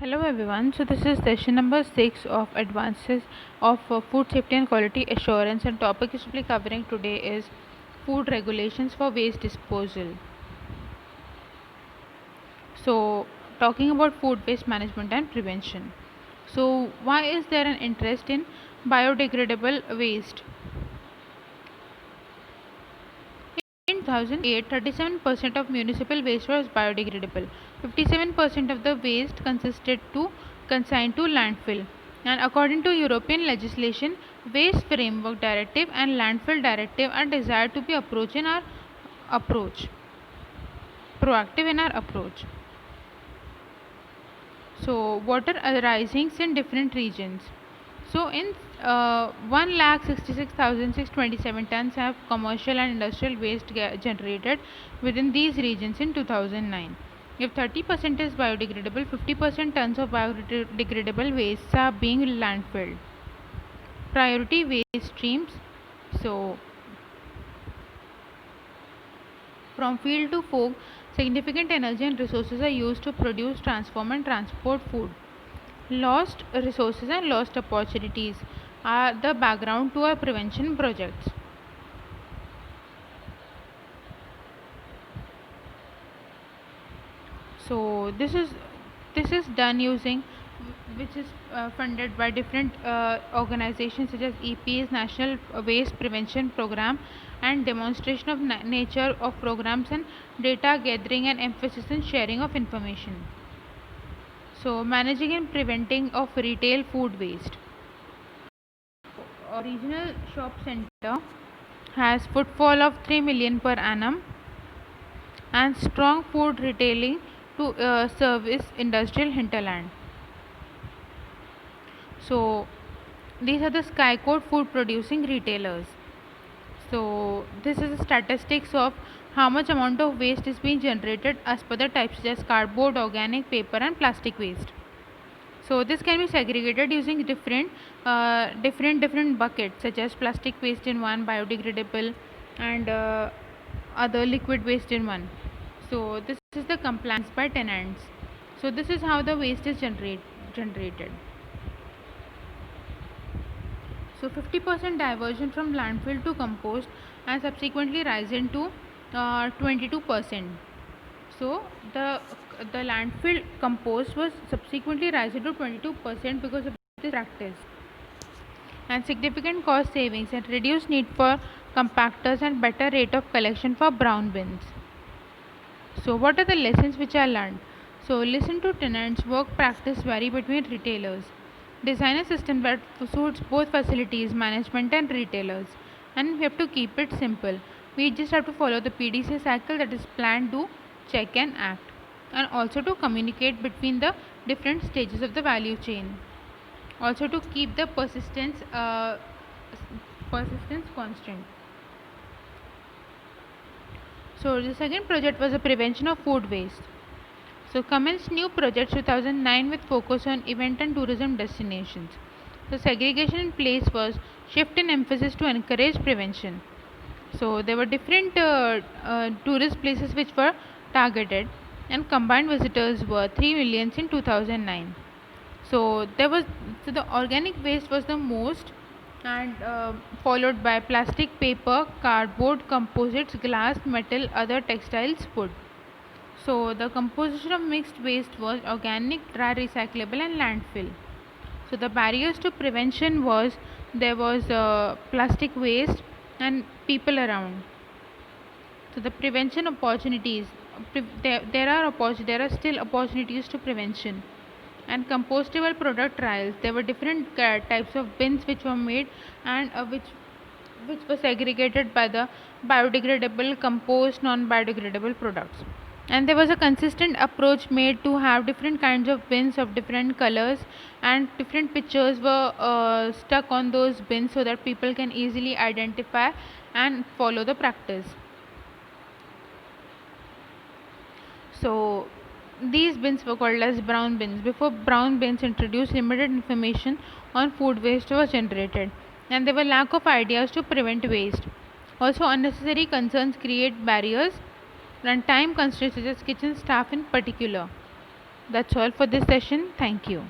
Hello everyone. So this is session number 6 of advances of food safety and quality assurance, and topic is to be covering today is food regulations for waste disposal. So talking about food waste management and prevention. So why is there an interest in biodegradable waste? In 2008, 37% of municipal waste was biodegradable. 57% of the waste consigned to landfill. And according to European legislation, Waste Framework Directive and Landfill Directive are desired to be approach proactive in our approach. So water arisings in different regions. So in 1,66,627 tons have commercial and industrial waste generated within these regions in 2009. If 30% is biodegradable, 50% tons of biodegradable wastes are being landfilled. Priority waste streams. So from field to fork, significant energy and resources are used to produce, transform, and transport food. Lost resources and lost opportunities are the background to our prevention projects. So this is done using which is funded by different organizations such as EP's National Waste Prevention Program, and demonstration of nature of programs and data gathering and emphasis in sharing of information. So managing and preventing of retail food waste. A regional shop center has footfall of 3 million per annum and strong food retailing to service industrial hinterland. So these are the Sky Code food producing retailers. So this is the statistics of how much amount of waste is being generated as per the types such as cardboard, organic, paper, and plastic waste. So this can be segregated using different buckets such as plastic waste in one, biodegradable, and other liquid waste in one. So this is the compliance by tenants. So this is how the waste is generated. So 50% diversion from landfill to compost and subsequently risen to 22%. So the landfill compost was subsequently risen to 22% because of this practice. And significant cost savings and reduced need for compactors and better rate of collection for brown bins. So what are the lessons which I learned? So listen to tenants, work practice vary between retailers. Design a system that suits both facilities, management and retailers. And we have to keep it simple. We just have to follow the PDCA cycle, that is plan, do, check and act. And also to communicate between the different stages of the value chain. Also to keep the persistence constant. So the second project was a prevention of food waste. So commenced new project 2009 with focus on event and tourism destinations. The segregation in place was shift in emphasis to encourage prevention. So there were different tourist places which were targeted, and combined visitors were 3 million in 2009. So the organic waste was the most, and followed by plastic, paper, cardboard, composites, glass, metal, other textiles, wood. So the composition of mixed waste was organic, dry, recyclable, and landfill. So the barriers to prevention was there was plastic waste and people around. So the prevention opportunities, there are still opportunities to prevention. And compostable product trials, there were different types of bins which were made, and which were segregated by the biodegradable, compost, non-biodegradable products. And there was a consistent approach made to have different kinds of bins of different colors, and different pictures were stuck on those bins so that people can easily identify and follow the practice. So these bins were called as brown bins. Before brown bins introduced, limited information on food waste was generated, and there were lack of ideas to prevent waste. Also, unnecessary concerns create barriers and time constraints such as kitchen staff in particular. That's all for this session. Thank you.